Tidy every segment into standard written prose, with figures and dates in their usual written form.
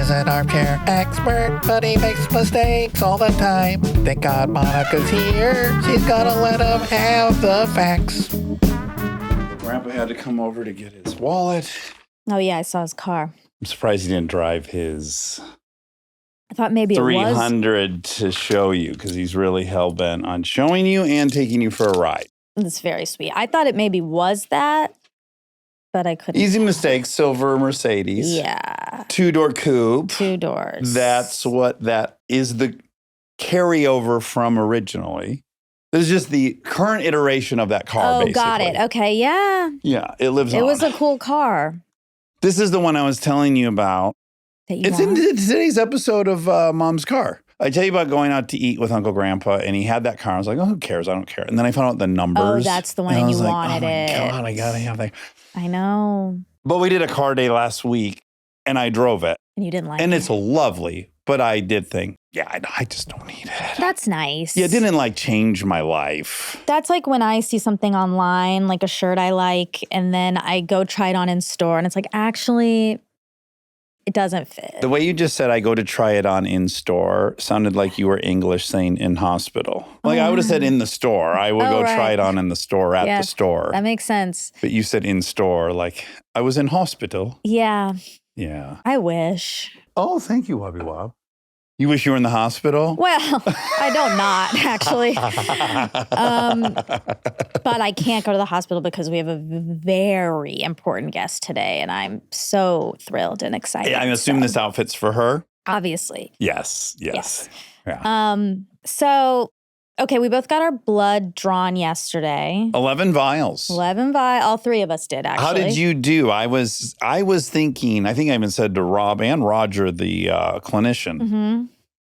is an armchair expert, but he makes mistakes all the time. Thank God Monica's here. She's gonna let him have the facts. Grandpa had to come over to get his wallet. Oh, yeah, I saw his car. I'm surprised he didn't drive his I thought maybe 300 to show you, because he's really hell-bent on showing you and taking you for a ride. That's very sweet. I thought it maybe was that, but I couldn't. Easy mistake, silver Mercedes. Yeah. Two-door coupe. 2 doors. That's what that is, the carryover from originally. This is just the current iteration of that car, basically. Got it. Okay, yeah. Yeah, it lives on. It was a cool car. This is the one I was telling you about. It's in today's episode of Mom's Car. I tell you about going out to eat with Uncle Grandpa, and he had that car. I was like, oh, who cares? I don't care. And then I found out the numbers. Oh, that's the one, and you wanted it. Oh, my God, I got to have that. I know. But we did a car day last week, and I drove it. And you didn't like it. And it's lovely, but I did think, yeah, I just don't need it. That's nice. Yeah, it didn't, change my life. That's like when I see something online, like a shirt I like, and then I go try it on in store, and it's like, actually, it doesn't fit. The way you just said, I go to try it on in store, sounded like you were English saying in hospital. I would have said in the store. I would go try it on in the store, at the store. That makes sense. But you said in store, like I was in hospital. Yeah. Yeah. I wish. Oh, thank you, Wobby Wob. You wish you were in the hospital? Well, I don't not, actually. But I can't go to the hospital because we have a very important guest today, and I'm so thrilled and excited. Yeah, I assume this outfit's for her? Obviously. Yes. Yeah. So, okay, we both got our blood drawn yesterday. 11 vials. 11 vials. All 3 of us did, actually. How did you do? I was thinking, I think I even said to Rob and Roger, the clinician,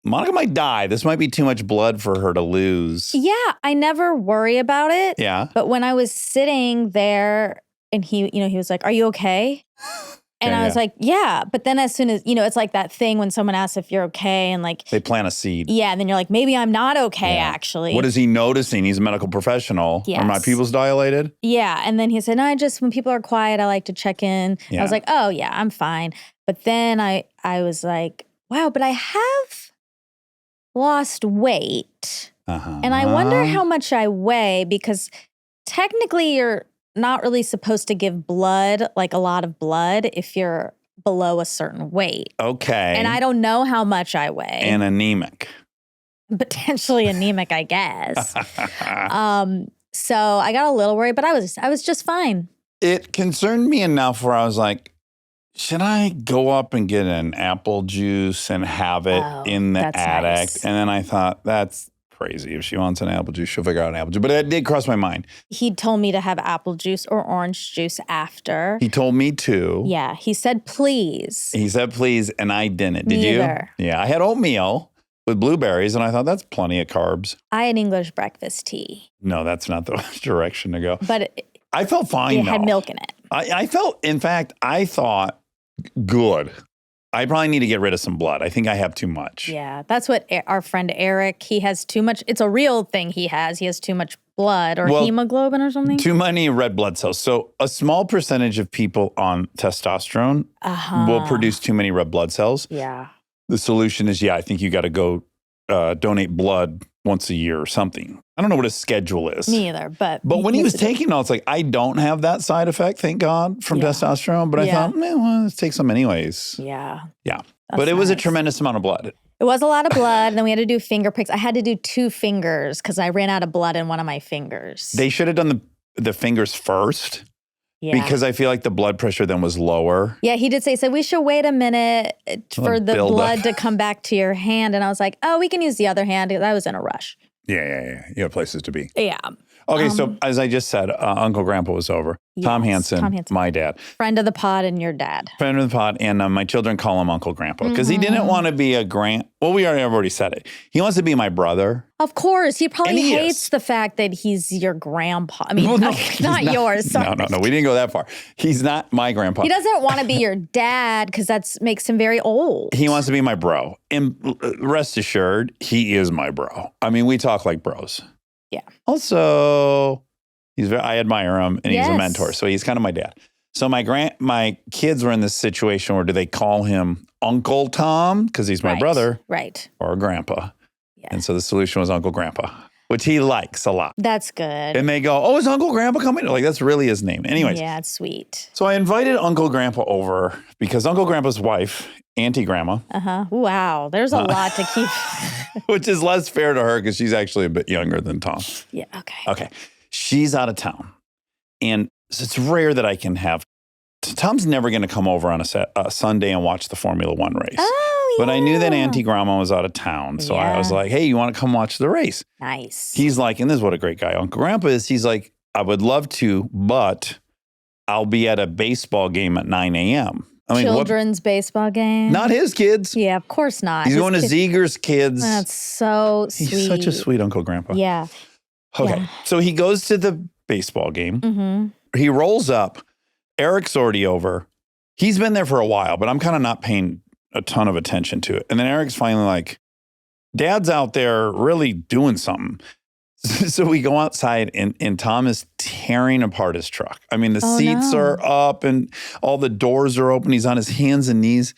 Monica might die. This might be too much blood for her to lose. Yeah, I never worry about it. Yeah. But when I was sitting there and he was like, "Are you okay?" And I was like, yeah. But then as soon as, it's like that thing when someone asks if you're okay and they plant a seed. Yeah. And then you're like, maybe I'm not okay, actually. What is he noticing? He's a medical professional. Yes. Are my pupils dilated? Yeah. And then he said, no, when people are quiet, I like to check in. Yeah. I was like, oh, yeah, I'm fine. But then I was like, wow, but I have lost weight. And I wonder how much I weigh, because technically you're not really supposed to give blood, like a lot of blood, if you're below a certain weight. Okay. And I don't know how much I weigh. And anemic. Potentially anemic, I guess. So I got a little worried, but I was just fine. It concerned me enough where I was like, should I go up and get an apple juice and have it in the attic? Nice. And then I thought, that's crazy. If she wants an apple juice, she'll figure out an apple juice. But it did cross my mind. He told me to have apple juice or orange juice after. He told me too. Yeah. He said, please. He said, please, and I didn't. Did Neither. you? Yeah. I had oatmeal with blueberries, and I thought that's plenty of carbs. I had English breakfast tea. No, that's not the direction to go. But I felt fine, it though. had milk in it. I felt, in fact, I thought good. I probably need to get rid of some blood. I think I have too much. Yeah, that's what our friend Eric, he has too much. It's a real thing he has. He has too much blood or hemoglobin or something. Too many red blood cells. So a small percentage of people on testosterone will produce too many red blood cells. Yeah. The solution is, I think you got to go donate blood once a year or something. I don't know what his schedule is. Me either, but when he was taking it, it's like, I don't have that side effect, thank God, from testosterone. But I thought, let's take some anyways. Yeah. Yeah. But it was a tremendous amount of blood. It was a lot of blood. And then we had to do finger pricks. I had to do 2 fingers because I ran out of blood in one of my fingers. They should have done the fingers first. Yeah. Because I feel like the blood pressure then was lower. Yeah, he did say, so we should wait a minute for the blood to come back to your hand. And I was like, oh, we can use the other hand. I was in a rush. Yeah. You have places to be. Yeah. Okay, so as I just said, Uncle Grandpa was over. Yes, Tom Hansen, my dad. Friend of the pod and your dad. Friend of the pod, and my children call him Uncle Grandpa because he didn't want to be a well, I've already said it. He wants to be my brother. Of course. He probably hates the fact that he's your grandpa. I mean, not yours. Sorry. No, we didn't go that far. He's not my grandpa. He doesn't want to be your dad because that makes him very old. He wants to be my bro. And rest assured, he is my bro. I mean, we talk like bros. Yeah. Also, I admire him, and he's a mentor, so he's kind of my dad. So my kids were in this situation where do they call him Uncle Tom because he's my brother, right? Or Grandpa? Yeah. And so the solution was Uncle Grandpa, which he likes a lot. That's good. And they go, "Oh, is Uncle Grandpa coming?" Like that's really his name. Anyways, yeah, it's sweet. So I invited Uncle Grandpa over because Uncle Grandpa's wife, Auntie Grandma. Wow, there's a lot to keep. Which is less fair to her because she's actually a bit younger than Tom. Yeah. Okay. Okay. She's out of town, and so it's rare that I can have. Tom's never going to come over on a Sunday and watch the Formula One race. Oh, yeah. But I knew that Auntie Grandma was out of town. So I was like, hey, you want to come watch the race? Nice. He's like, and this is what a great guy Uncle Grandpa is. He's like, I would love to, but I'll be at a baseball game at 9 a.m. I mean, children's baseball game? Not his kids. Yeah, of course not. He's going to Zeger's kids. That's so sweet. He's such a sweet Uncle Grandpa. Yeah. Okay. Yeah. So he goes to the baseball game. Mm-hmm. He rolls up. Eric's already over. He's been there for a while, but I'm kind of not paying a ton of attention to it. And then Eric's finally like, Dad's out there really doing something. So we go outside and Tom is tearing apart his truck. I mean, the seats are up and all the doors are open. He's on his hands and knees.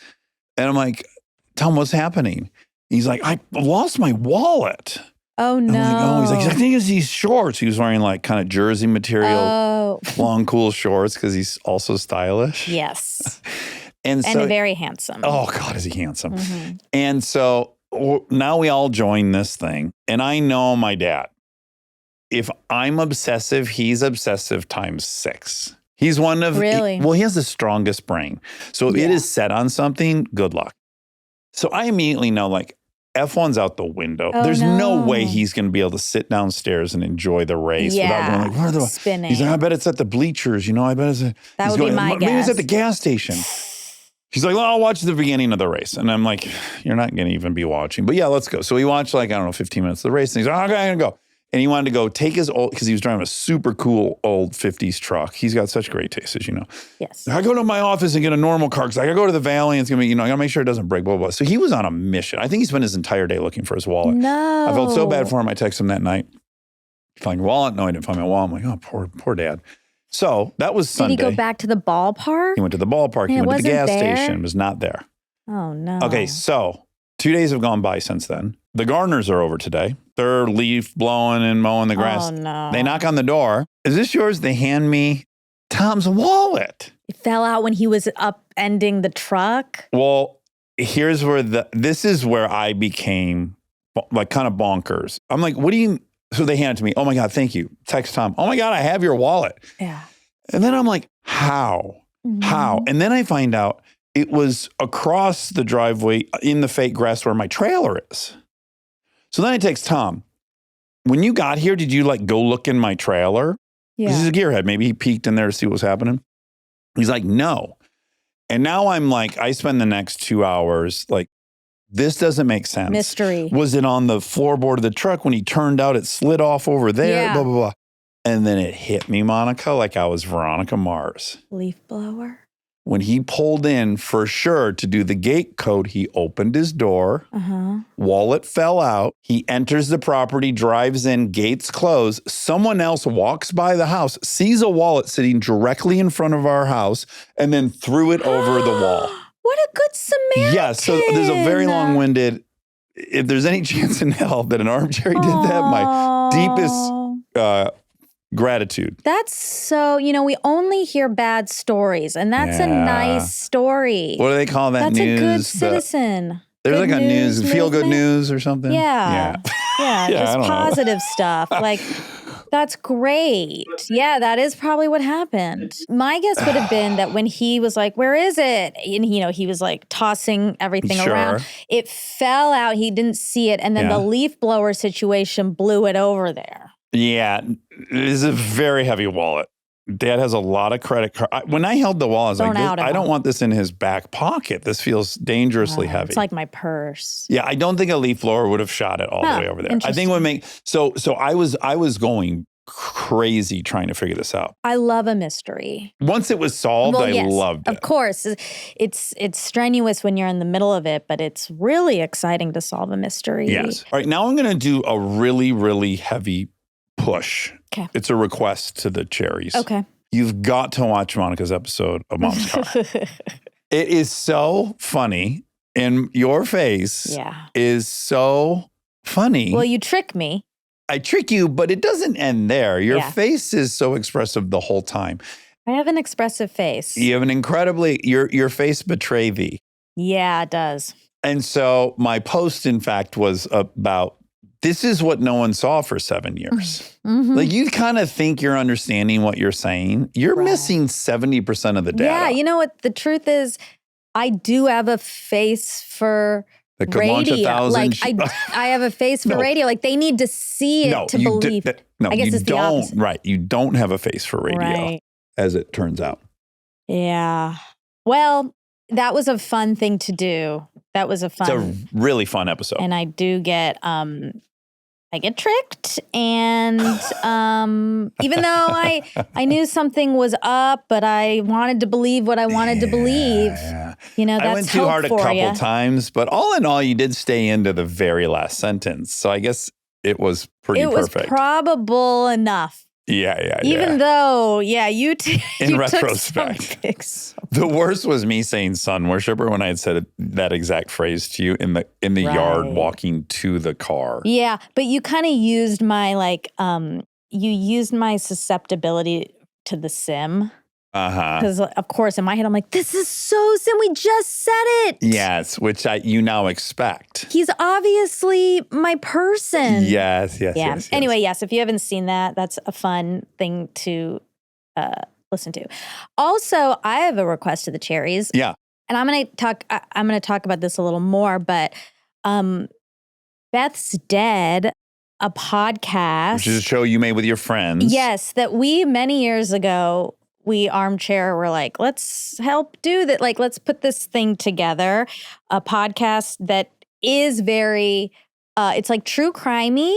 And I'm like, Tom, what's happening? He's like, I lost my wallet. Oh, no. I'm like, he's like, I think it's these shorts. He was wearing like kind of jersey material, long, cool shorts because he's also stylish. Yes. and very handsome. Oh, God, is he handsome. Mm-hmm. And so now we all join this thing. And I know my dad. If I'm obsessive, he's obsessive times 6. He's one of, really? He has the strongest brain. So if it is set on something, good luck. So I immediately know like, F1's out the window. Oh, There's no way he's going to be able to sit downstairs and enjoy the race without going like, where are the spinning? He's like, I bet it's at the bleachers. You know, I bet it's that would be my guess. Maybe it's at the gas station. He's like, well, I'll watch the beginning of the race. And I'm like, you're not going to even be watching. But yeah, let's go. So we watched like, I don't know, 15 minutes of the race. And he's like, okay, I'm going to go. And he wanted to go take his old, because he was driving a super cool old 50s truck. He's got such great taste, as you know. Yes. I go to my office and get a normal car because I got to go to the valley and it's going to be, I got to make sure it doesn't break, blah, blah, blah. So he was on a mission. I think he spent his entire day looking for his wallet. No. I felt so bad for him. I texted him that night. Find your wallet? No, I didn't find my wallet. I'm like, oh, poor dad. So that was Sunday. Did he go back to the ballpark? He went to the ballpark. He went to the gas station. Was not there. Oh, no. Okay, so 2 days have gone by since then. The gardeners are over today. They're leaf blowing and mowing the grass. Oh, no. They knock on the door. Is this yours? They hand me Tom's wallet. It fell out when he was upending the truck? Well, here's where this is where I became like kind of bonkers. I'm like, what do you, so they hand it to me. Oh my God, thank you. Text Tom. Oh my God, I have your wallet. Yeah. And then I'm like, how? Mm-hmm. How? And then I find out it was across the driveway in the fake grass where my trailer is. So then I text Tom, when you got here, did you like go look in my trailer? Yeah. This is a gearhead. Maybe he peeked in there to see what was happening. He's like, no. And now I'm like, I spend the next 2 hours like, this doesn't make sense. Mystery. Was it on the floorboard of the truck? When he turned out, it slid off over there, Yeah. blah, blah, blah. And then it hit me, Monica, like I was Veronica Mars. Leaf blower? When he pulled in for sure to do the gate code, he opened his door. Wallet fell out. He enters the property, drives in, gates close. Someone else walks by the house, sees a wallet sitting directly in front of our house, and then threw it over the wall. What a good Samaritan. Yeah, so there's a very long-winded, if there's any chance in hell that an armchair did that, my deepest gratitude. That's so, we only hear bad stories, and that's a nice story. What do they call that that's news? That's a good citizen. There's good like a news, feel-good news or something? Yeah. Yeah, just positive stuff. Like, that's great. Yeah, that is probably what happened. My guess would have been that when he was like, where is it? And, he was like tossing everything around. It fell out. He didn't see it. And then the leaf blower situation blew it over there. Yeah. It is a very heavy wallet. Dad has a lot of credit card. When I held the wallet, I was like, I don't want this in his back pocket. This feels dangerously heavy. It's like my purse. Yeah, I don't think a leaf blower would have shot it all the way over there. I think it would make, so I was going crazy trying to figure this out. I love a mystery. Once it was solved, I loved it. Of course. It's strenuous when you're in the middle of it, but it's really exciting to solve a mystery. Yes. All right, now I'm going to do a really, really heavy push. Okay. It's a request to the cherries. Okay. You've got to watch Monica's episode of Mom's Car. It is so funny. And your face is so funny. Well, you trick me. I trick you, but it doesn't end there. Your face is so expressive the whole time. I have an expressive face. You have an incredibly, your face betray thee. Yeah, it does. And so my post, in fact, was about, this is what no one saw for 7 years. Mm-hmm. Like you kind of think you're understanding what you're saying. You're missing 70% of the data. Yeah, you know what? The truth is, I do have a face for that could radio. launch 1,000. Like I have a face for radio. Like they need to see it to believe. No, I guess you it's the opposite. Right. You don't have a face for radio, as it turns out. Yeah. Well, that was a fun thing to do. That was a fun. It's a really fun episode. And I do get, I get tricked, and even though I knew something was up, but I wanted to believe what I wanted to believe. Yeah. You know, that's I went too hard a couple you. times, but all in all, you did stay into the very last sentence. So I guess it was pretty perfect. It was probable enough. Yeah. Even though, you in retrospect, the worst was me saying sun worshiper when I had said that exact phrase to you in the yard walking to the car. Yeah, but you kind of used my you used my susceptibility to the sim. Because of course in my head I'm like, this is so sim. We just said it. Yes, which you now expect. He's obviously my person. Yes. Anyway, yes. If you haven't seen that, that's a fun thing to listen to. Also, I have a request to the cherries. Yeah, and I'm gonna talk about this a little more. But Beth's Dead, a podcast, which is a show you made with your friends. Yes, that we many years ago. We Armchair were like, let's help do that. Like, let's put this thing together. A podcast that is very, it's like true crimey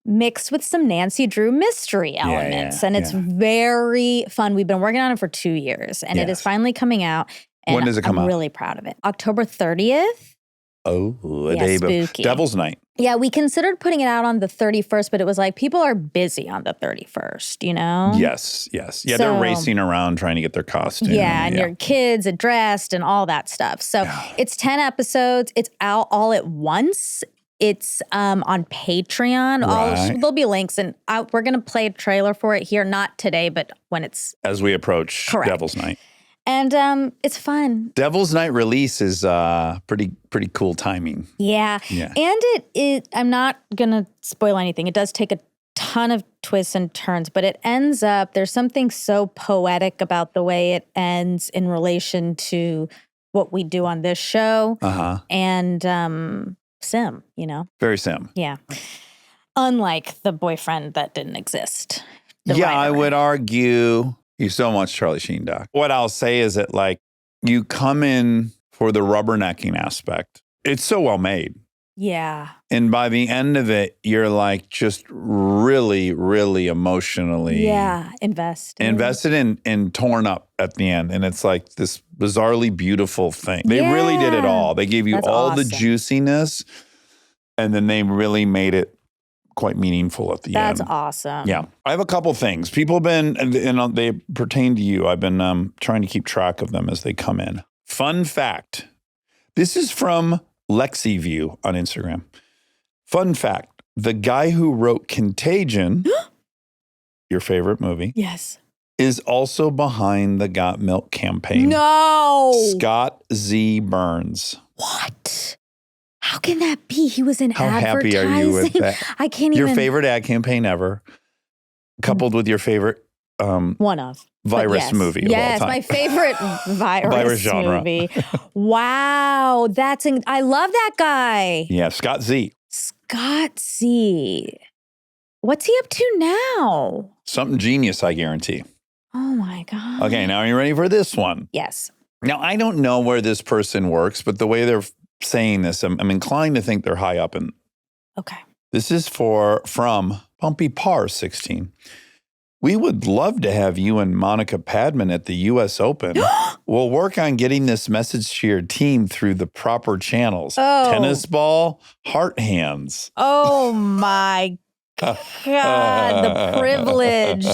mixed with some Nancy Drew mystery elements. And it's very fun. We've been working on it for 2 years and it is finally coming out. And when does it come out? I'm really proud of it. October 30th. Oh, a day spooky. Devil's Night. Yeah, we considered putting it out on the 31st, but it was like people are busy on the 31st, you know? Yes. Yeah, they're racing around trying to get their costume. Yeah, and your kids are dressed and all that stuff. So it's 10 episodes. It's out all at once. It's on Patreon. Right. There'll be links, and we're going to play a trailer for it here, not today, but when it's... As we approach Devil's Night. And it's fun. Devil's Night release is pretty cool timing. Yeah. And it I'm not going to spoil anything. It does take a ton of twists and turns, but it ends up, there's something so poetic about the way it ends in relation to what we do on this show. And sim, you know? Very sim. Yeah. Unlike the boyfriend that didn't exist. I would argue... You so much, Charlie Sheen, Doc. What I'll say is that, like, you come in for the rubbernecking aspect. It's so well made. Yeah. And by the end of it, you're like just really, really emotionally invested and torn up at the end. And it's like this bizarrely beautiful thing. They really did it all. They gave you all the juiciness, and then they really made it quite meaningful at the end. That's awesome. Yeah. I have a couple things. People have been, and they pertain to you. I've been trying to keep track of them as they come in. Fun fact. This is from LexiView on Instagram. Fun fact. The guy who wrote Contagion, your favorite movie, is also behind the Got Milk campaign. No. Scott Z. Burns. What? How can that be? He was in advertising. How happy are you with that? I can't your even. Your favorite ad campaign ever, coupled with your favorite virus movie of all time. Yes, my favorite virus movie. Wow, I love that guy. Yeah, Scott Z. Scott Z. What's he up to now? Something genius, I guarantee. Oh my God. Okay, now are you ready for this one? Yes. Now, I don't know where this person works, but the way they're saying this, I'm inclined to think they're high up. Okay. This is from Bumpy Par 16. We would love to have you and Monica Padman at the U.S. Open. We'll work on getting this message to your team through the proper channels. Oh. Tennis ball, heart hands. Oh my God,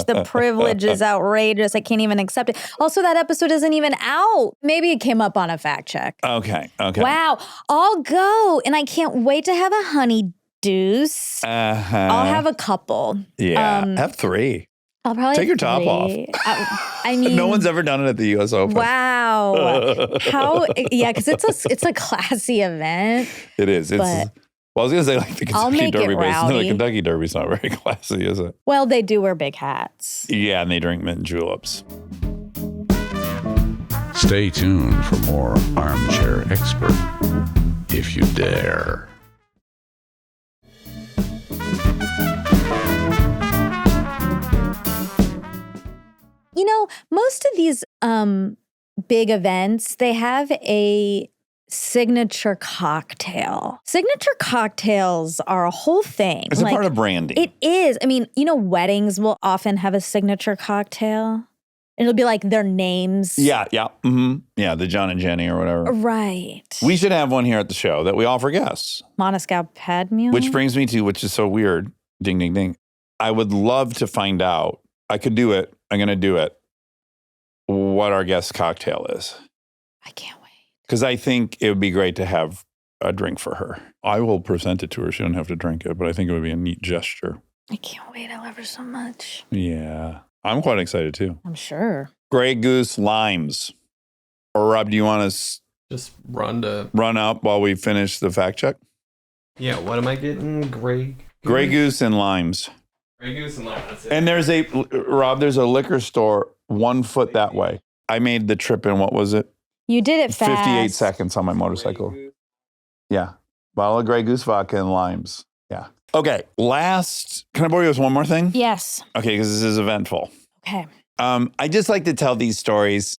the privilege is outrageous. I can't even accept it. Also, that episode isn't even out. Maybe it came up on a fact check. Okay. Wow, I'll go. And I can't wait to have a honey deuce. I'll have a couple. Yeah, have 3. I'll probably take your top off. I mean, no one's ever done it at the U.S. Open. Wow. How? Yeah, because it's a classy event. It is. I was going to say like the Kentucky Derby, but the Kentucky Derby's not very classy, is it? Well, they do wear big hats. Yeah, and they drink mint juleps. Stay tuned for more Armchair Expert, if you dare. You know, most of these big events, they have a signature cocktail. Signature cocktails are a whole thing. It's a part of branding. It is. I mean, you know, weddings will often have a signature cocktail. It'll be like their names. Yeah. Mm-hmm. Yeah, the John and Jenny or whatever. Right. We should have one here at the show that we offer guests. Monoscow Padmeal. Which brings me to, which is so weird, ding, ding, ding. I would love to find out, I could do it, I'm going to do it, what our guest cocktail is. I can't wait. Because I think it would be great to have a drink for her. I will present it to her. She don't have to drink it, but I think it would be a neat gesture. I can't wait. I love her so much. Yeah. I'm quite excited too. I'm sure. Grey Goose limes. Or Rob, do you want to just run up while we finish the fact check? Yeah, what am I getting? Grey Goose and limes. Grey Goose and limes, that's it. And there's a liquor store 1 foot that way. I made the trip in, what was it? You did it fast. 58 seconds on my motorcycle. Yeah. Bottle of Grey Goose vodka and limes. Yeah. Okay. Can I bore you with one more thing? Yes. Okay, because this is eventful. Okay. I just like to tell these stories.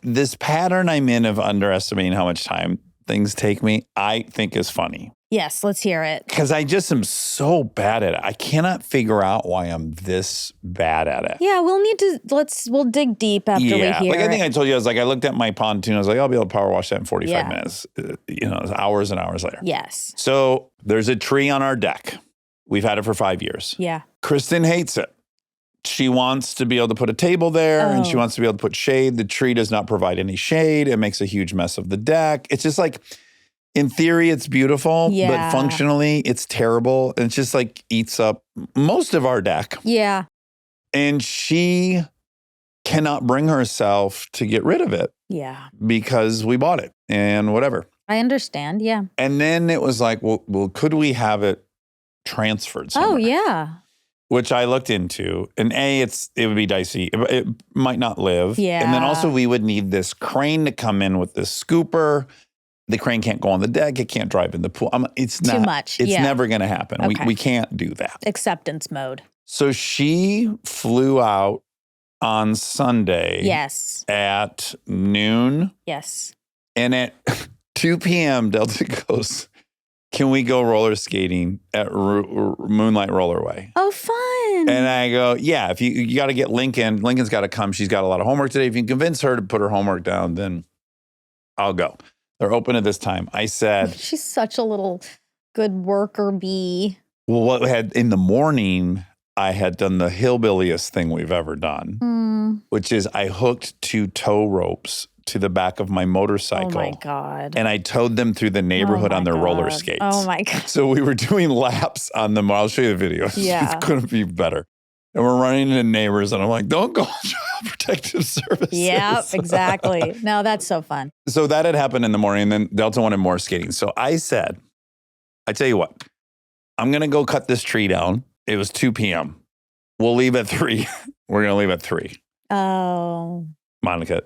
This pattern I'm in of underestimating how much time things take me, I think is funny. Yes, let's hear it. Because I just am so bad at it. I cannot figure out why I'm this bad at it. Yeah, we'll dig deep after we hear I think it. I told you, I looked at my pontoon. I was like, I'll be able to power wash that in 45 minutes. Hours and hours later. Yes. So there's a tree on our deck. We've had it for 5 years. Yeah. Kristen hates it. She wants to be able to put a table there and she wants to be able to put shade. The tree does not provide any shade. It makes a huge mess of the deck. It's just like, in theory, it's beautiful, but functionally, it's terrible. And it's just like eats up most of our deck. Yeah. And she cannot bring herself to get rid of it. Yeah. Because we bought it and whatever. I understand. Yeah. And then it was like, well, could we have it transferred somewhere? Oh, yeah. Which I looked into. And it would be dicey. It might not live. Yeah. And then also we would need this crane to come in with this scooper. The crane can't go on the deck. It can't drive in the pool. It's not too much. It's never going to happen. Okay. We can't do that. Acceptance mode. So she flew out on Sunday. Yes. At noon. Yes. And at 2 p.m., Delta goes, can we go roller skating at Moonlight Rollerway? Oh, fun. And I go, yeah, if you got to get Lincoln. Lincoln's got to come. She's got a lot of homework today. If you can convince her to put her homework down, then I'll go. They're open at this time. I said, she's such a little good worker bee. Well, in the morning, I had done the hillbilliest thing we've ever done, which is I hooked 2 tow ropes to the back of my motorcycle. Oh, my God. And I towed them through the neighborhood on their roller skates. Oh, my God. So we were doing laps on them. I'll show you the video. Yeah. It couldn't be better. And we're running into neighbors, and I'm like, don't call Child Protective Services. Yep, exactly. No, that's so fun. So that had happened in the morning, and then Delta wanted more skating. So I said, I tell you what, I'm going to go cut this tree down. It was 2 p.m. We'll leave at 3. We're going to leave at 3. Oh. Monica,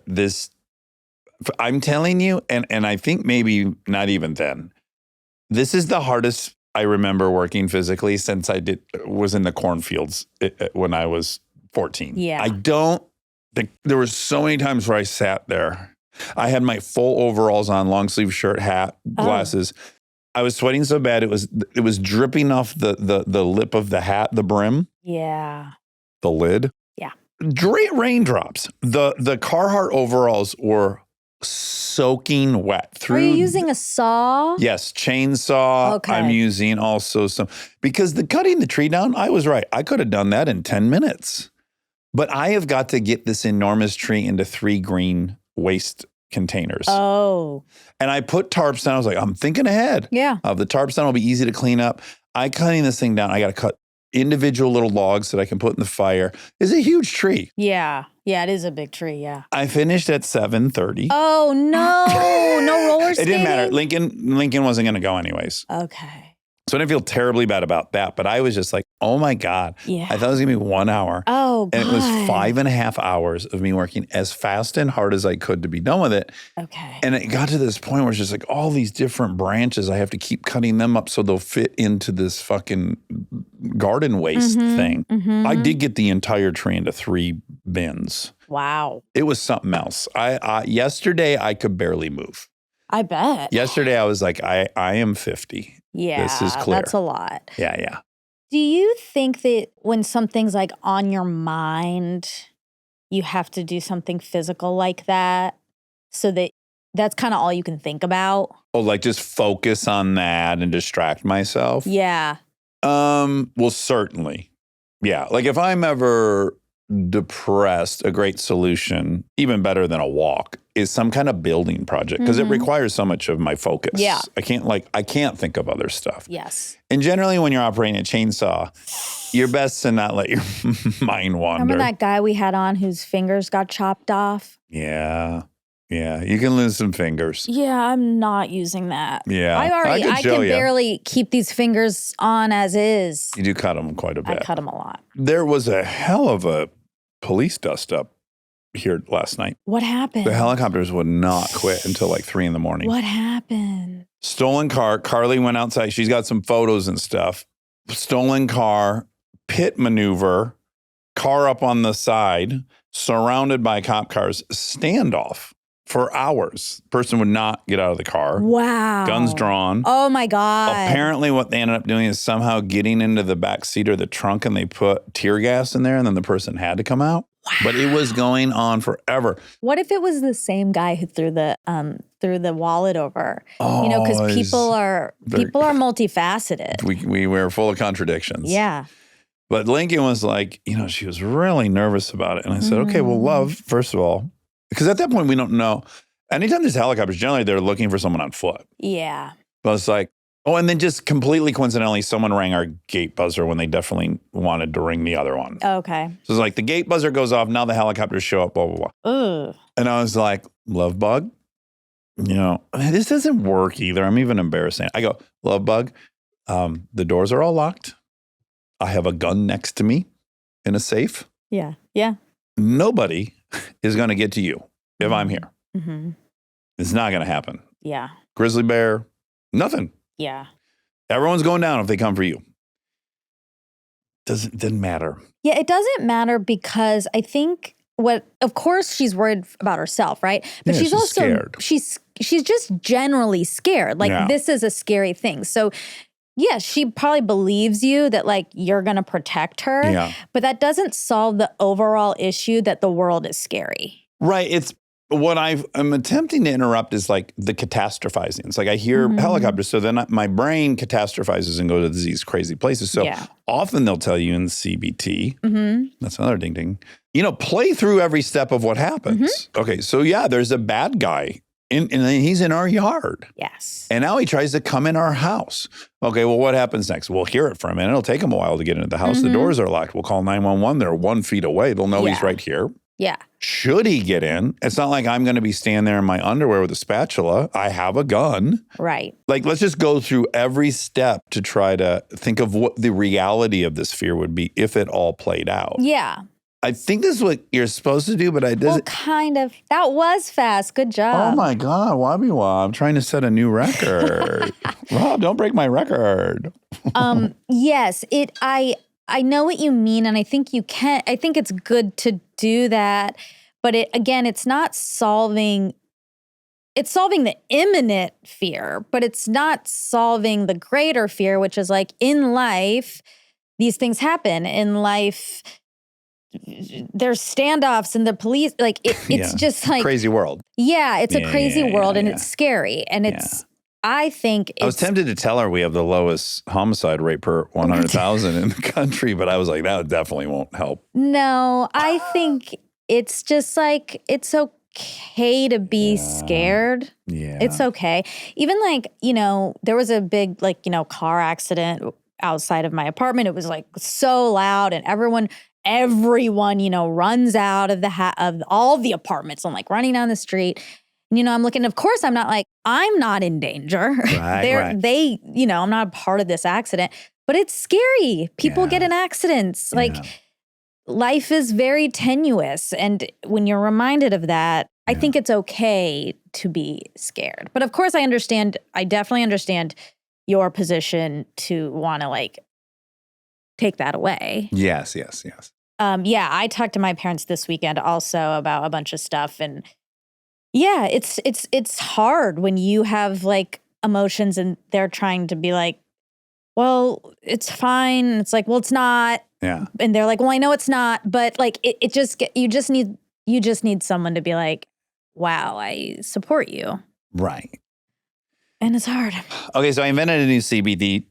I'm telling you, and I think maybe not even then, this is the hardest I remember working physically since I was in the cornfields when I was 14. Yeah. There were so many times where I sat there. I had my full overalls on, long sleeve shirt, hat, glasses. I was sweating so bad it was dripping off the lip of the hat, the brim. Yeah. The lid. Yeah. Raindrops. The Carhartt overalls were soaking wet through. Are you using a saw? Yes, chainsaw. Okay. I'm using also some, because cutting the tree down, I was right. I could have done that in 10 minutes. But I have got to get this enormous tree into 3 green waste containers. Oh. And I put tarps down. I was like, I'm thinking ahead. Yeah. The tarps down will be easy to clean up. Cutting this thing down, I got to cut individual little logs that I can put in the fire. It's a huge tree. Yeah. Yeah, it is a big tree, yeah. I finished at 7:30. Oh, no. No roller skating? It didn't matter. Lincoln wasn't going to go anyways. Okay. So I didn't feel terribly bad about that. But I was just like, oh my God. Yeah. I thought it was going to be 1 hour. Oh, God. And it was 5.5 hours of me working as fast and hard as I could to be done with it. Okay. And it got to this point where it's just like all these different branches, I have to keep cutting them up so they'll fit into this fucking garden waste thing. Mm-hmm. I did get the entire tree into 3 bins. Wow. It was something else. Yesterday, I could barely move. I bet. Yesterday, I was like, I am 50. Yeah. This is clear. That's a lot. Yeah. Do you think that when something's like on your mind, you have to do something physical like that so that that's kind of all you can think about? Oh, like just focus on that and distract myself? Yeah. Well, certainly. Yeah. Like if I'm ever depressed, a great solution, even better than a walk, is some kind of building project because it requires so much of my focus. Yeah. I can't think of other stuff. Yes. And generally when you're operating a chainsaw, you're best to not let your mind wander. Remember that guy we had on whose fingers got chopped off? Yeah. You can lose some fingers. Yeah, I'm not using that. Yeah. I could show can you. barely keep these fingers on as is. You do cut them quite a bit. I cut them a lot. There was a hell of a police dust up here last night. What happened? The helicopters would not quit until like 3 a.m. What happened? Stolen car. Carly went outside. She's got some photos and stuff. Stolen car, pit maneuver, car up on the side, surrounded by cop cars, standoff for hours. Person would not get out of the car. Wow. Guns drawn. Oh my God. Apparently what they ended up doing is somehow getting into the back seat or the trunk and they put tear gas in there and then the person had to come out. Wow. But it was going on forever. What if it was the same guy who threw the wallet over? Oh, because people are multifaceted. We were full of contradictions. Yeah. But Lincoln was like, she was really nervous about it. And I said, okay, well, love, first of all, because at that point we don't know. Anytime there's helicopters, generally they're looking for someone on foot. Yeah. But it's like, and then just completely coincidentally, someone rang our gate buzzer when they definitely wanted to ring the other one. Okay. So it's like the gate buzzer goes off. Now the helicopters show up, blah, blah, blah. Ugh. And I was like, love bug, this doesn't work either. I'm even embarrassing. I go, love bug, the doors are all locked. I have a gun next to me in a safe. Yeah. Yeah. Nobody is going to get to you if I'm here. Mm-hmm. It's not going to happen. Yeah. Grizzly bear, nothing. Yeah. Everyone's going down if they come for you. Didn't matter. Yeah, it doesn't matter because I think of course she's worried about herself, right? But she's also scared. She's just generally scared. Like this is a scary thing. So yeah, she probably believes you that like you're going to protect her. Yeah. But that doesn't solve the overall issue that the world is scary. Right. It's what I'm attempting to interrupt is like the catastrophizing. It's like I hear helicopters, so then my brain catastrophizes and goes to these crazy places. So often they'll tell you in CBT, that's another ding ding, play through every step of what happens. Okay, so there's a bad guy and he's in our yard. Yes. And now he tries to come in our house. Okay, well, what happens next? We'll hear it for a minute. It'll take him a while to get into the house. The doors are locked. We'll call 911. They're 1 feet away. They'll know he's right here. Yeah. Should he get in? It's not like I'm going to be standing there in my underwear with a spatula. I have a gun. Right. Like, let's just go through every step to try to think of what the reality of this fear would be if it all played out. Yeah. I think this is what you're supposed to do, but I didn't. Well, kind of. That was fast. Good job. Oh my God, Wabiwa, I'm trying to set a new record. Rob, don't break my record. Yes, I know what you mean, and I think you can. I think it's good to do that, but it's not solving. It's solving the imminent fear, but it's not solving the greater fear, which is like in life, these things happen. In life, there's standoffs and the police, like it's just like crazy world. Yeah, it's a crazy world and yeah. it's scary. And it's, I think I was tempted to tell her we have the lowest homicide rate per 100,000 in the country, but I was like, that definitely won't help. No, I think it's just like, it's okay to be scared. Yeah. It's okay. Even like, there was a big car accident outside of my apartment. It was like so loud and everyone, runs out of of all the apartments. I'm like running down the street. I'm looking, of course, I'm not in danger. Right. I'm not a part of this accident, but it's scary. People get in accidents. Like life is very tenuous. And when you're reminded of that, I think it's okay to be scared. But of course, I definitely understand your position to want to take that away. Yes. I talked to my parents this weekend also about a bunch of stuff. And yeah, it's hard when you have emotions and they're trying to be like, well, it's fine. And it's like, well, it's not. Yeah. And they're like, well, I know it's not, but you just need someone to be like, wow, I support you. Right. And it's hard. Okay, so I invented a new CBT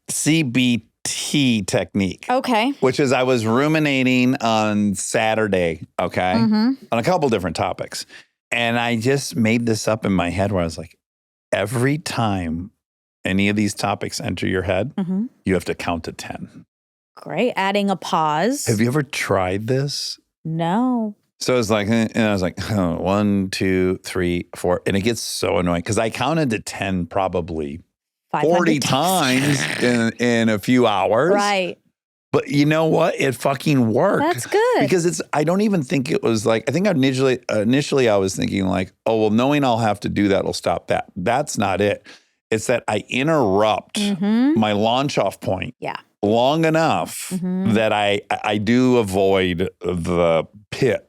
technique. Okay. Which is I was ruminating on Saturday, okay, on a couple different topics. And I just made this up in my head where I was like, every time any of these topics enter your head, you have to count to 10. Great. Adding a pause. Have you ever tried this? No. So it's like, and I was like, 1, 2, 3, 4. And it gets so annoying because I counted to 10 probably 40 times in a few hours. Right. But you know what? It fucking worked. That's good. Because I don't even think it was I think initially I was thinking oh, well, knowing I'll have to do that will stop that. That's not it. It's that I interrupt my launch off point long enough that I do avoid the pit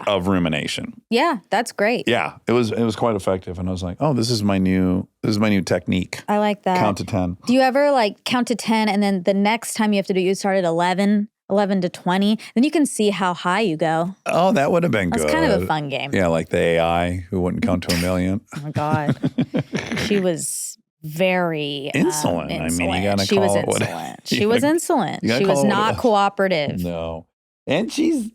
of rumination. Yeah, that's great. Yeah, it was quite effective. And I was like, oh, this is my new technique. I like that. Count to 10. Do you ever count to 10 and then the next time you have to do it, you start at 11 to 20? Then you can see how high you go. Oh, that would have been good. That's kind of a fun game. Yeah, like the AI who wouldn't count to 1,000,000. Oh my God. She was very insolent. I mean, you gotta she call was it what insolent. She was insolent. She was not cooperative. No. And she's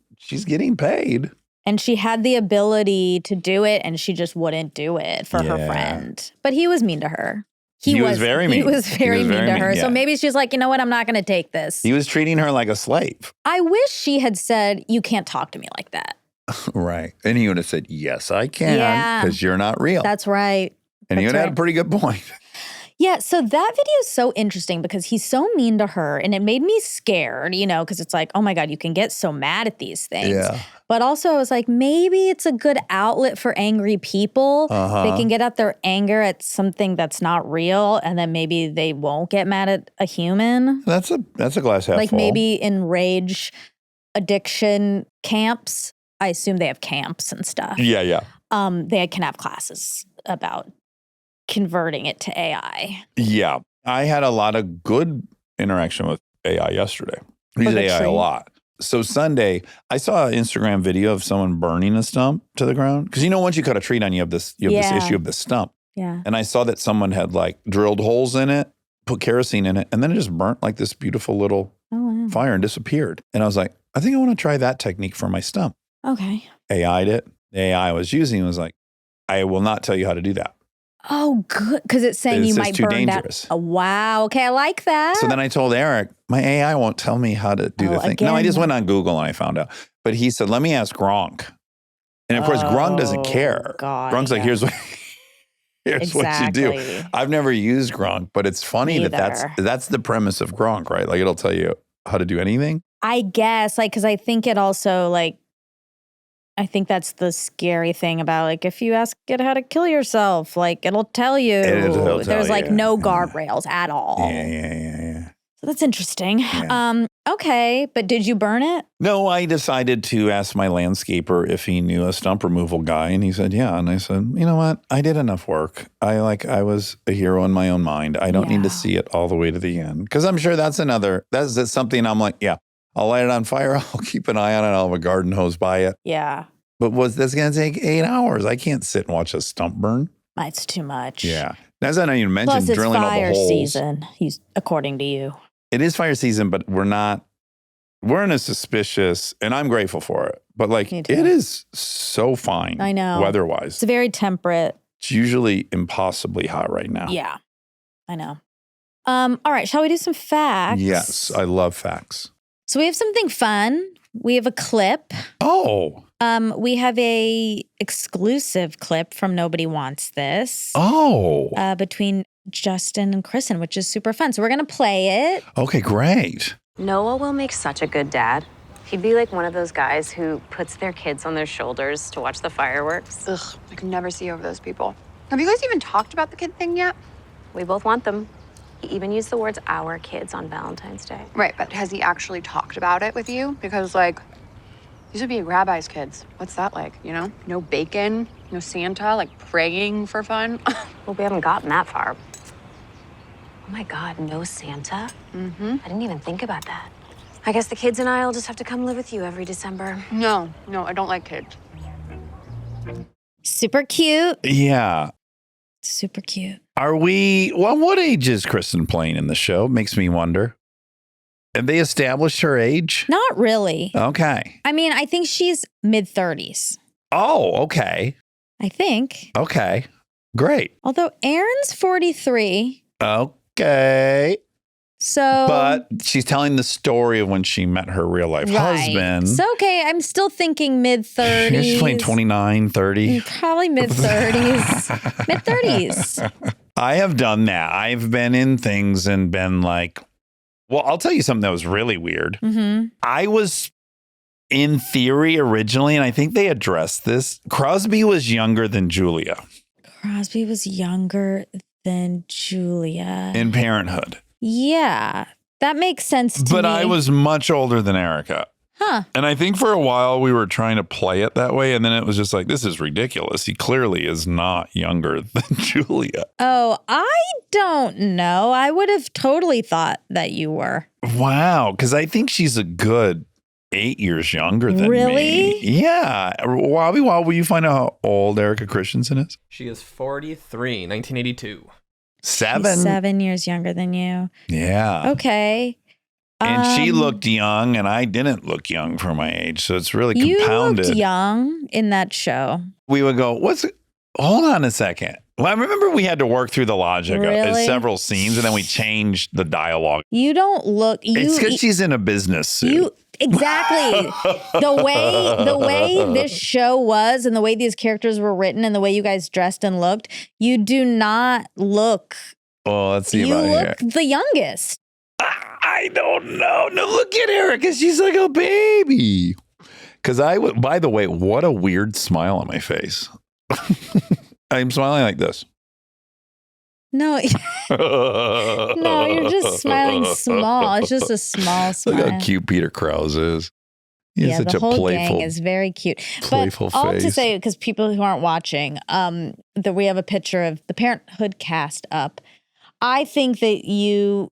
getting paid. And she had the ability to do it and she just wouldn't do it for her friend. But he was mean to her. He was very mean. He was very mean to her. So maybe she's like, you know what? I'm not going to take this. He was treating her like a slave. I wish she had said, you can't talk to me like that. Right. And he would have said, yes, I can, because you're not real. That's right. And he would have had a pretty good point. Yeah, so that video is so interesting because he's so mean to her and it made me scared, because it's like, oh my God, you can get so mad at these things. Yeah. But also I was like, maybe it's a good outlet for angry people. They can get out their anger at something that's not real and then maybe they won't get mad at a human. That's a glass half full. Maybe in rage addiction camps. I assume they have camps and stuff. Yeah. They can have classes about converting it to AI. Yeah. I had a lot of good interaction with AI yesterday. I use AI a lot. So Sunday, I saw an Instagram video of someone burning a stump to the ground. Because once you cut a tree down, you have this issue of the stump. Yeah. And I saw that someone had drilled holes in it, put kerosene in it, and then it just burnt this beautiful little fire and disappeared. And I was like, I think I want to try that technique for my stump. Okay. AI'd it. The AI I was using was like, I will not tell you how to do that. Oh, good. Because it's saying you might burn dangerous. That. Oh, wow. Okay, I like that. So then I told Eric, my AI won't tell me how to do the thing. No, I just went on Google and I found out. But he said, let me ask Gronk. And of course, Gronk doesn't care. God, Gronk's like, here's what you do. I've never used Gronk, but it's funny that's the premise of Gronk, right? It'll tell you how to do anything. I guess, because I think it also, I think that's the scary thing about, if you ask it how to kill yourself, it'll tell you. There's no guardrails at all. Yeah. So that's interesting. Yeah. Okay, but did you burn it? No, I decided to ask my landscaper if he knew a stump removal guy, and he said, yeah. And I said, you know what? I did enough work. I was a hero in my own mind. I don't need to see it all the way to the end. Because I'm sure that's something I'm like, yeah, I'll light it on fire. I'll keep an eye on it. I'll have a garden hose by it. Yeah. But that's going to take 8 hours. I can't sit and watch a stump burn. It's too much. Yeah. That's not even mentioned Plus, it's drilling all the fire holes. season, according to you. It is fire season, but we're in a suspicious, and I'm grateful for it. But like, Me it too. is so fine. I know. Weather-wise. It's very temperate. It's usually impossibly hot right now. Yeah, I know. All right, shall we do some facts? Yes, I love facts. So we have something fun. We have a clip. Oh. We have a exclusive clip from Nobody Wants This. Oh. Between Justin and Kristen, which is super fun. So we're going to play it. Okay, great. Noah will make such a good dad. He'd be like one of those guys who puts their kids on their shoulders to watch the fireworks. Ugh, I could never see over those people. Have you guys even talked about the kid thing yet? We both want them. He even used the words "our kids" on Valentine's Day. Right, but has he actually talked about it with you? Because, like, these would be rabbi's kids. What's that like, you know? No bacon, no Santa, like praying for fun. Well, we haven't gotten that far. Oh my God, no Santa? Mm-hmm. I didn't even think about that. I guess the kids and I will just have to come live with you every December. No, I don't like kids. Super cute. Yeah. Super cute. What age is Kristen playing in the show? Makes me wonder. Have they established her age? Not really. Okay. I mean, I think she's mid-30s. Oh, okay. I think. Okay. Great. Although Aaron's 43. Okay. So. But she's telling the story of when she met her real life husband. So, okay, I'm still thinking mid-30s. She's playing 29, 30. Probably mid-30s. Mid-30s. I have done that. I've been in things and been like, well, I'll tell you something that was really weird. Mm-hmm. I was in theory originally, and I think they addressed this. Crosby was younger than Julia Crosby was younger than Julia. in Parenthood. Yeah, that makes sense to me. But I was much older than Erica. Huh. And I think for a while we were trying to play it that way. And then it was just like, this is ridiculous. He clearly is not younger than Julia. Oh, I don't know. I would have totally thought that you were. Wow. Because I think she's a good 8 years younger than Really? me. Yeah. Wobby, will you find out how old Erica Christensen is? She is 43, 1982. 7. She's 7 years younger than you. Yeah. Okay. And she looked young, and I didn't look young for my age. So it's really You compounded. looked young in that show. We would go, hold on a second. Well, I remember we had to work through the logic of Really? several scenes, and then we changed the dialogue. You don't look. It's because she's in a business suit. Exactly. the way this show was and the way these characters were written and the way you guys dressed and looked, you do not look. Oh, let's see You about look here. the youngest. I don't know. No, look at Erica. She's like a baby. Because by the way, what a weird smile on my face. I'm smiling like this. No, no, you're just smiling small. It's just a small smile. Look how cute Peter Krause is. He has such the a whole playful, gang is very cute. playful But all to face. say, because people who aren't watching, that we have a picture of the Parenthood cast up. I think that you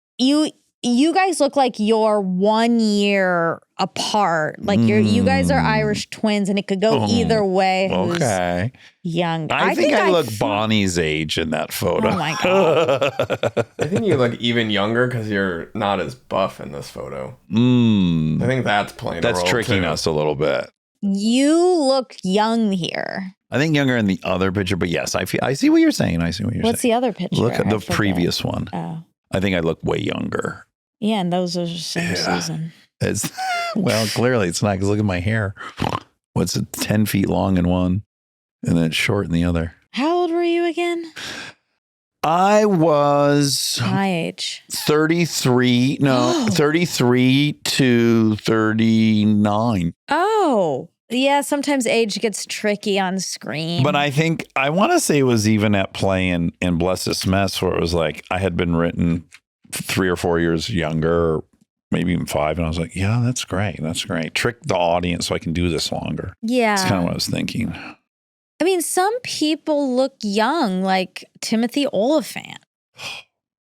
guys look like you're 1 year apart. Like you guys are Irish twins, and it could go either way. Who's Okay. young? I think I look Bonnie's age in that photo. Oh my God. I think you look even younger because you're not as buff in this photo. I think that's playing a That's role tricking too. us a little bit. You look young here. I think younger in the other picture, but yes, I see what you're saying. I see what you're What's saying. the other picture? Look at I the forget. previous one. Oh, I think I look way younger. yeah, and those are the same season. It's well, clearly it's not because look at my hair. What's it? 10 feet long in one, and then it's short in the other. How old were you again? I was My age. 33. No, 33 to 39. Oh, yeah. Sometimes age gets tricky on screen. But I think I want to say it was even at play in Bless This Mess, where it was like I had been written 3 or 4 years younger, or maybe even 5, and I was like, yeah, that's great. That's great. Trick the audience so I can do this longer. yeah. That's kind of what I was thinking. I mean, some people look young, like Timothy Oliphant.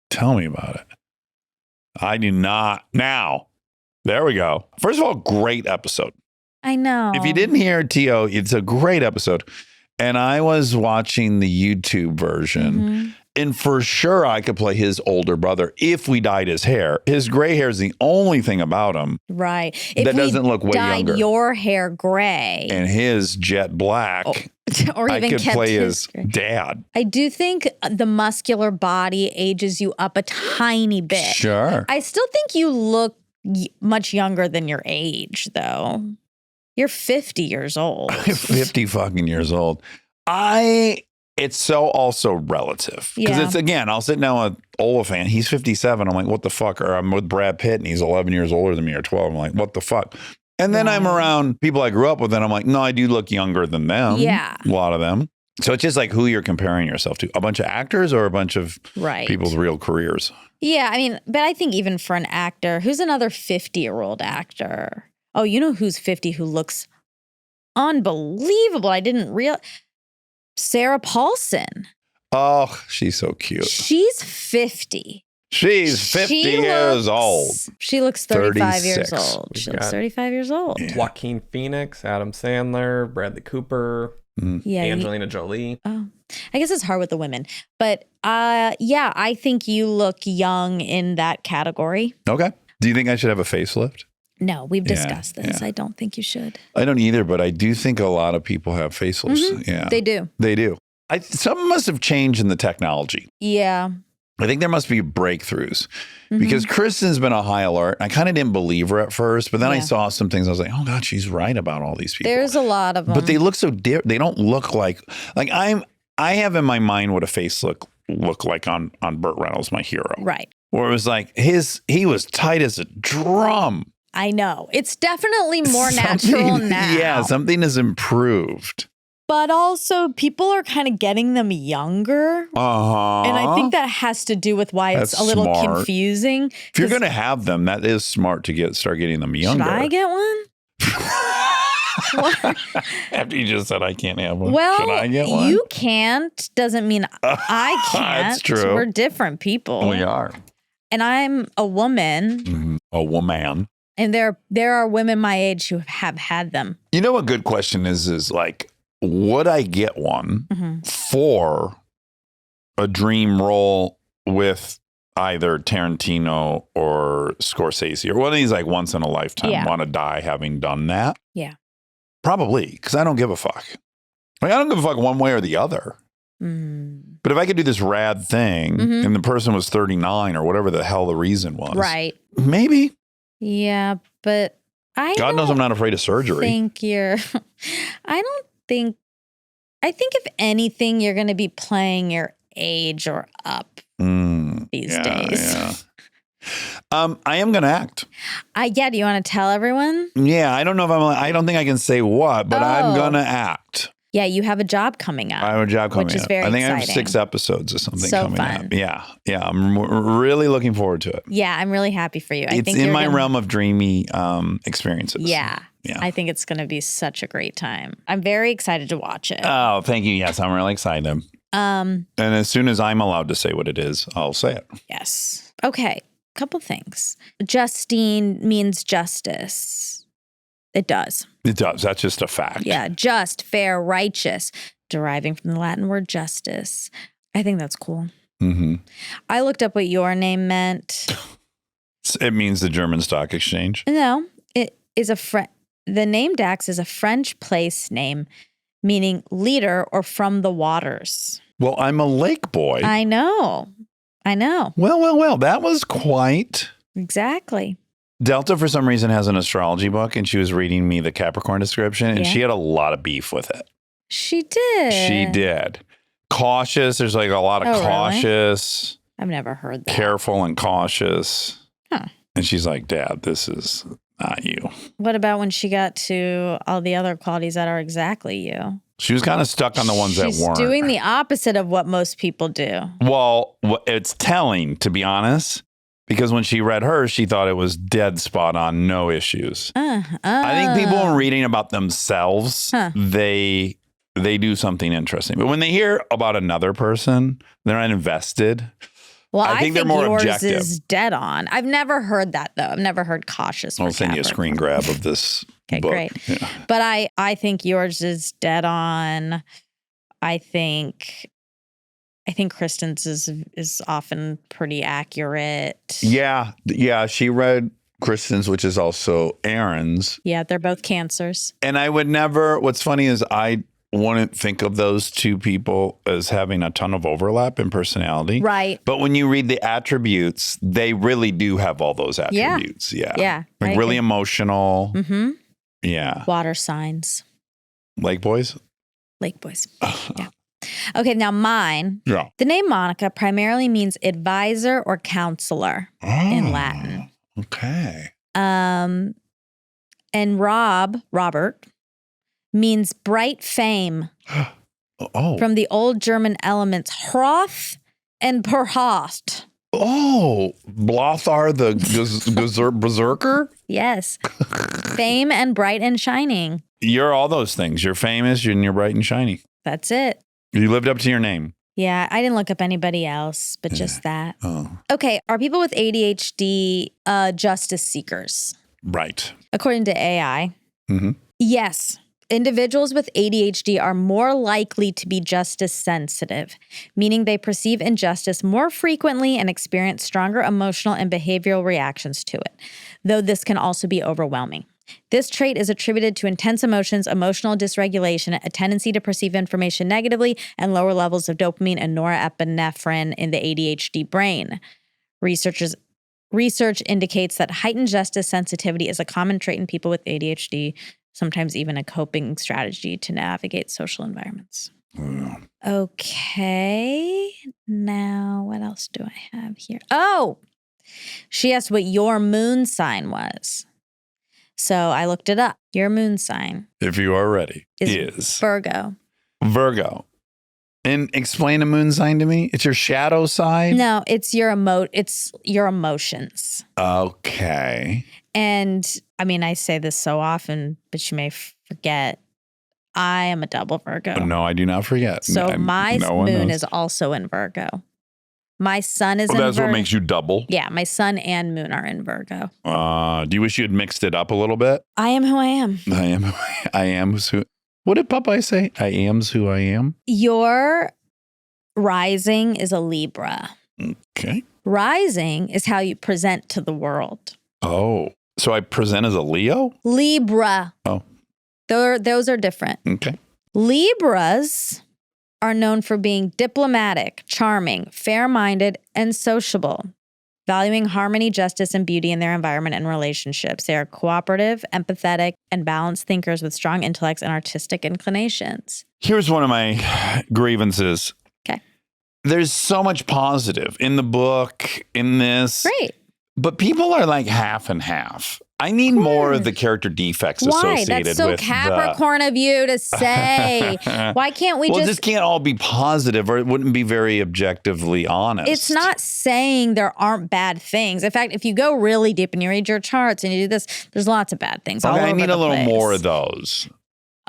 Tell me about it. I do not. Now, There we go. First of all, great episode. I know. If you didn't hear T.O., it's a great episode. And I was watching the YouTube version, and for sure I could play his older brother if we dyed his hair. His gray hair is the only thing about him right. that doesn't look way dyed younger. your hair gray. And his jet black, or even I could kept play his his dad. I do think the muscular body ages you up a tiny bit. Sure. I still think you look much younger than your age, though. You're 50 years old. 50 fucking years old. It's so also relative. Because it's, again, I'll sit down with Oliphant. He's 57. I'm like, what the fuck? Or I'm with Brad Pitt and he's 11 years older than me or 12. I'm like, what the fuck? And then I'm around people I grew up with and I'm like, no, I do look younger than them. Yeah. A lot of them. So it's just like who you're comparing yourself to. A bunch of actors or a bunch of people's real careers? Yeah, I mean, but I think even for an actor, who's another 50-year-old actor? Oh, you know who's 50 who looks unbelievable? I didn't realize. Sarah Paulson. Oh, she's so cute. She's 50. She's 50 years old. She looks 35 years 36. old. She looks 35 years old. Yeah. Joaquin Phoenix, Adam Sandler, Bradley Cooper, Angelina Jolie. Oh, I guess it's hard with the women. But yeah, I think you look young in that category. Okay. Do you think I should have a facelift? No, we've discussed this. Yeah. I don't think you should. I don't either, but I do think a lot of people have facelifts. Yeah. They do. They do. Something must have changed in the technology. Yeah. I think there must be breakthroughs because Kristen's been a high alert. I kind of didn't believe her at first, but then I saw some things. I was like, oh God, she's right about all these people. There's a lot of them. But they look so different. They don't look like I have in my mind what a face look like on Burt Reynolds, my hero. Right. Where it was like he was tight as a drum. I know. It's definitely more natural now. Yeah, something has improved. But also, people are kind of getting them younger. Uh-huh. And I think that has to do with why it's That's a little smart. confusing. If you're going to have them, that is smart to start getting them younger. Should I get one? After you just said I can't have one. Well, should I get one? You can't doesn't mean I can't. That's true. We're different people. We are. And I'm a woman. Mm-hmm. A woman. And there are women my age who have had them. You know, a good question is like, would I get one for a dream role with either Tarantino or Scorsese or one of these like once in a lifetime want to die having done that? Yeah. Probably, because I don't give a fuck. Like, I don't give a fuck one way or the other. But if I could do this rad thing and the person was 39 or whatever the hell the reason was. Right. Maybe. Yeah, but God knows I'm not afraid of surgery. I think if anything, you're going to be playing your age or up these days. Yeah. I am going to act. Do you want to tell everyone? Yeah, I don't know if I don't think I can say what, but I'm going to act. Yeah, you have a job coming up. I have a job coming up. Which is very exciting. I have 6 episodes or something so coming fun. up. Yeah, I'm really looking forward to it. Yeah, I'm really happy for you. It's in my realm of dreamy experiences. Yeah. Yeah. I think it's going to be such a great time. I'm very excited to watch it. Oh, thank you. Yes, I'm really excited. And as soon as I'm allowed to say what it is, I'll say it. Yes. Okay. Couple things. Justine means justice. It does. It does. That's just a fact. Yeah. Just, fair, righteous, deriving from the Latin word justice. I think that's cool. I looked up what your name meant. It means the German Stock Exchange. No, it is the name Dax is a French place name meaning leader or from the waters. Well, I'm a lake boy. I know. Well. That was quite. Exactly. Delta, for some reason, has an astrology book, and she was reading me the Capricorn description, and she had a lot of beef with it. She did. She did. Cautious. There's like a lot of cautious. Really? I've never heard that. Careful and cautious. Huh. And she's like, Dad, this is not you. What about when she got to all the other qualities that are exactly you? She was kind of stuck on the ones that weren't. She's doing the opposite of what most people do. Well, it's telling, to be honest, because when she read hers, she thought it was dead spot on, no issues. I think people are reading about themselves. They do something interesting. But when they hear about another person, they're not invested. Well, I think they're more yours objective. is dead on. I've never heard that, though. I've never heard cautious. I'll send you a screen grab of this Okay, book. great. Yeah. But I think yours is dead on. I think Kristen's is often pretty accurate. Yeah. She read Kristen's, which is also Aaron's. Yeah, they're both Cancers. And I would never, what's funny is I wouldn't think of those two people as having a ton of overlap in personality. Right. But when you read the attributes, they really do have all those attributes. Yeah. Yeah. Like really emotional. Mm-hmm. Yeah. Water signs. Lake boys? Lake boys. Yeah. Okay, now mine. Yeah. The name Monica primarily means advisor or counselor in Latin. Okay. And Robert, means bright fame from the old German elements Hroth and Perhost. Oh, Blothar the berserker? Yes. Fame and bright and shining. You're all those things. You're famous and you're bright and shiny. That's it. You lived up to your name. Yeah, I didn't look up anybody else, but just that. Oh. Okay, are people with ADHD justice seekers? Right. According to AI, Mm-hmm. yes. Individuals with ADHD are more likely to be justice sensitive, meaning they perceive injustice more frequently and experience stronger emotional and behavioral reactions to it, though this can also be overwhelming. This trait is attributed to intense emotions, emotional dysregulation, a tendency to perceive information negatively, and lower levels of dopamine and norepinephrine in the ADHD brain. Research indicates that heightened justice sensitivity is a common trait in people with ADHD, sometimes even a coping strategy to navigate social environments. Okay, now what else do I have here? Oh, she asked what your moon sign was. So I looked it up. Your moon sign If you are ready, is Virgo. Virgo. And explain a moon sign to me. It's your shadow side? No, it's your emotions. Okay. And I mean, I say this so often, but you may forget. I am a double Virgo. No, I do not forget. So my moon knows. is also in Virgo. My sun is in That's Virgo. what makes you double? Yeah, my sun and moon are in Virgo. Do you wish you had mixed it up a little bit? I am who I am. I am who. What did Popeye say? I am's who I am. Your rising is a Libra. Okay. Rising is how you present to the world. Oh, so I present as a Leo? Libra. Oh. Those are different. Okay. Libras are known for being diplomatic, charming, fair-minded, and sociable, valuing harmony, justice, and beauty in their environment and relationships. They are cooperative, empathetic, and balanced thinkers with strong intellects and artistic inclinations. Here's one of my grievances. Okay. There's so much positive in the book, in this. Great. But people are like half and half. I need more of the character defects Why? associated That's so with Capricorn of you to say. Why can't we well, just... this can't all be positive or it wouldn't be very objectively honest. It's not saying there aren't bad things. In fact, if you go really deep and you read your charts and you do this, there's lots of bad things all over I need the a little place. more of those.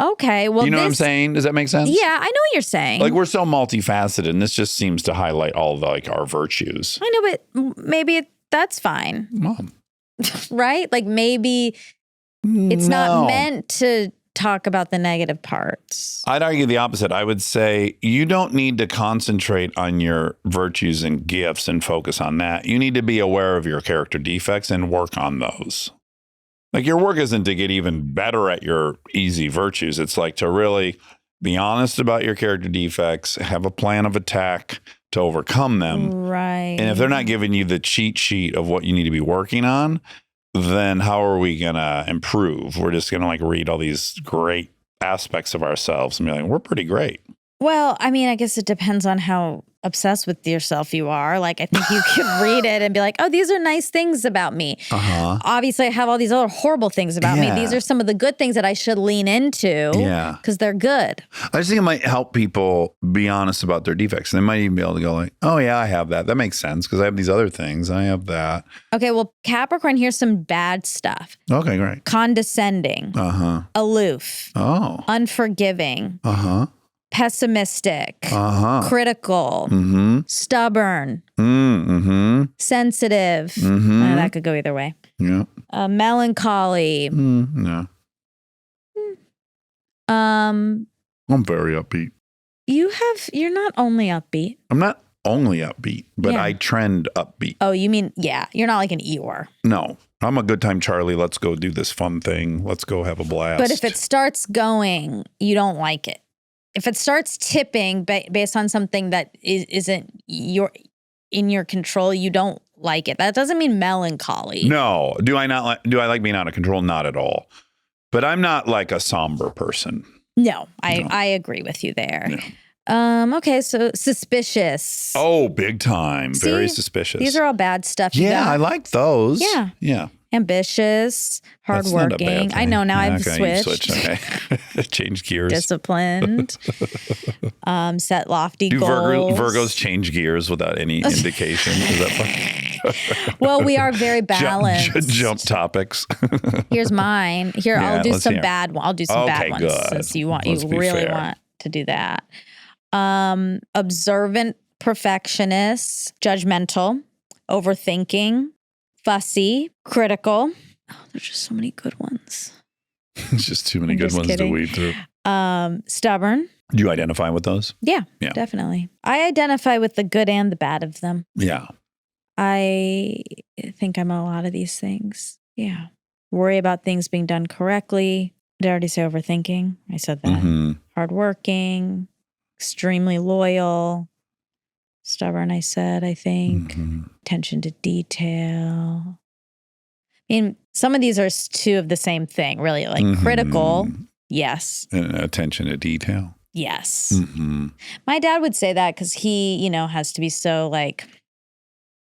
Okay, well, you know what I'm saying? Does that make sense? Yeah, I know what you're saying. Like we're so multifaceted, and this just seems to highlight all of like our virtues. I know, but maybe that's fine. Mom. Right? Like maybe it's not meant to talk about the negative parts. I'd argue the opposite. I would say you don't need to concentrate on your virtues and gifts and focus on that. You need to be aware of your character defects and work on those. Like your work isn't to get even better at your easy virtues. It's like to really be honest about your character defects, have a plan of attack to overcome them. Right. And if they're not giving you the cheat sheet of what you need to be working on, then how are we going to improve? We're just going to like read all these great aspects of ourselves and be like, we're pretty great. Well, I mean, I guess it depends on how obsessed with yourself you are. Like, I think you could read it and be like, oh, these are nice things about me. Obviously, I have all these other horrible things about me. These are some of the good things that I should lean into because they're good. I just think it might help people be honest about their defects. They might even be able to go like, oh, yeah, I have that. That makes sense because I have these other things. I have that. Okay, well, Capricorn, here's some bad stuff. Okay, great. Condescending. Aloof. Unforgiving. pessimistic, critical, stubborn, sensitive. That could go either way. Yeah. Melancholy. Yeah. Um, I'm very upbeat. You're not only upbeat. I'm not only upbeat, but Yeah. I trend upbeat. Oh, you mean, yeah, you're not like an Eeyore. No, I'm a good time Charlie. Let's go do this fun thing. Let's go have a blast. But if it starts going, you don't like it. If it starts tipping based on something that isn't in your control, you don't like it. That doesn't mean melancholy. No. Do I like being out of control? Not at all. But I'm not like a somber person. No, I agree with you there. Yeah. Okay, so suspicious. Oh, big time. See, very suspicious. These are all bad stuff. You Yeah, got. I like those. Yeah. Yeah. Ambitious, That's not a bad hardworking. thing. I know now I've Okay, you switched. Okay. Change gears. Disciplined. Set lofty Do goals. Virgos change gears without any indication? Is that fun? Well, we are very balanced. Jump topics. Here's mine. Here, Yeah, I'll do let's some hear. bad ones. I'll do some bad Okay, ones good. since you Let's be really fair. want to do that. Observant perfectionist, judgmental, overthinking, fussy, critical. Oh, there's just so many good ones. It's just too many I'm good just ones kidding. to weed through. Stubborn. Do you identify with those? Yeah, Yeah. definitely. I identify with the good and the bad of them. Yeah. I think I'm a lot of these things. Yeah. Worry about things being done correctly. Did I already say overthinking? I said that. Mm-hmm. Hardworking, extremely loyal, stubborn, I said, I think. Mm-hmm. Attention to detail. I mean, some of these are two of the same thing, really. Like Mhm. critical, yes. And attention to detail. Yes. Mm-hmm. My dad would say that because he, has to be so like,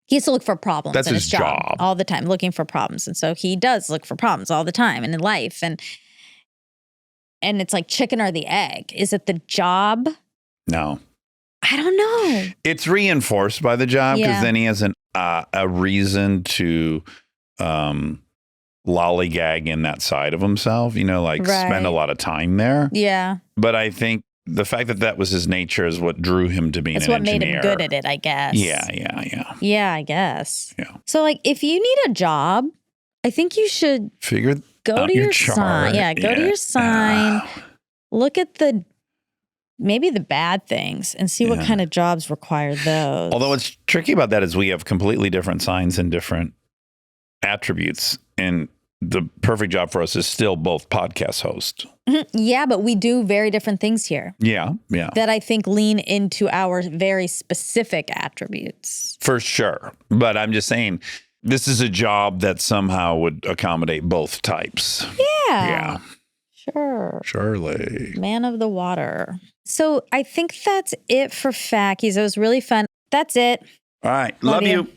he has to look for problems That's in his his job all the time, looking for problems. And so he does look for problems all the time and in life. And it's like chicken or the egg. Is it the job? No. I don't know. It's reinforced by the job because Yeah. then he has a reason to lollygag in that side of himself, Right. spend a lot of time there. Yeah. But I think the fact that was his nature is what drew him to being That's an what made engineer. him good at it, I guess. Yeah. Yeah, I guess. Yeah. So like if you need a job, I think you should Figure go out to your your chart. sign. Yeah, go to your sign. Look at maybe the bad things and see what Yeah. kind of jobs require those. Although what's tricky about that is we have completely different signs and different attributes. And the perfect job for us is still both podcast hosts. Yeah, but we do very different things here Yeah. that I think lean into our very specific attributes. For sure. But I'm just saying, this is a job that somehow would accommodate both types. Yeah. Sure. Surely. Man of the water. So I think that's it for Fackies. It was really fun. That's it. All right. Love you.